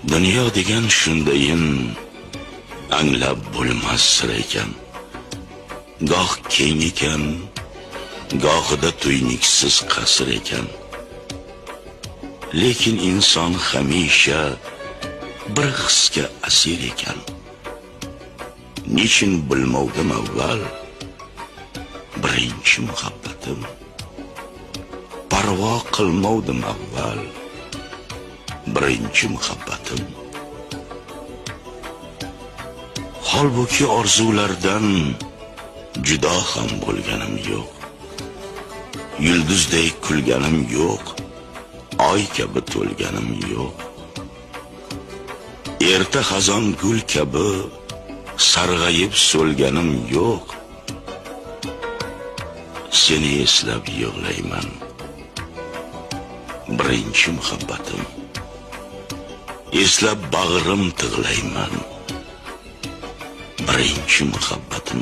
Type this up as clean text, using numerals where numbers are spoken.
Dunyo degan shundayin anglab bo'lmas sir ekan. Goh keng ekan, gohida tuyniksiz qasr ekan. Lekin inson hamisha bir hisga asir ekan. Niçin bilmovdim avval birinchi muhabbatim. Parvo qilmovdim avval birinchi muhabbatim. Holbuki orzulardan judo ham bo'lganim yo'q. Yulduzdek kulganim yo'q, oy kabi to'lganim yo'q. Erta xazon gul kabi sarg'ayib so'lganim yo'q. Seni eslab yig'layman, birinchi muhabbatim. Eslab bag'rim tig'layman, birinchi muhabbatim.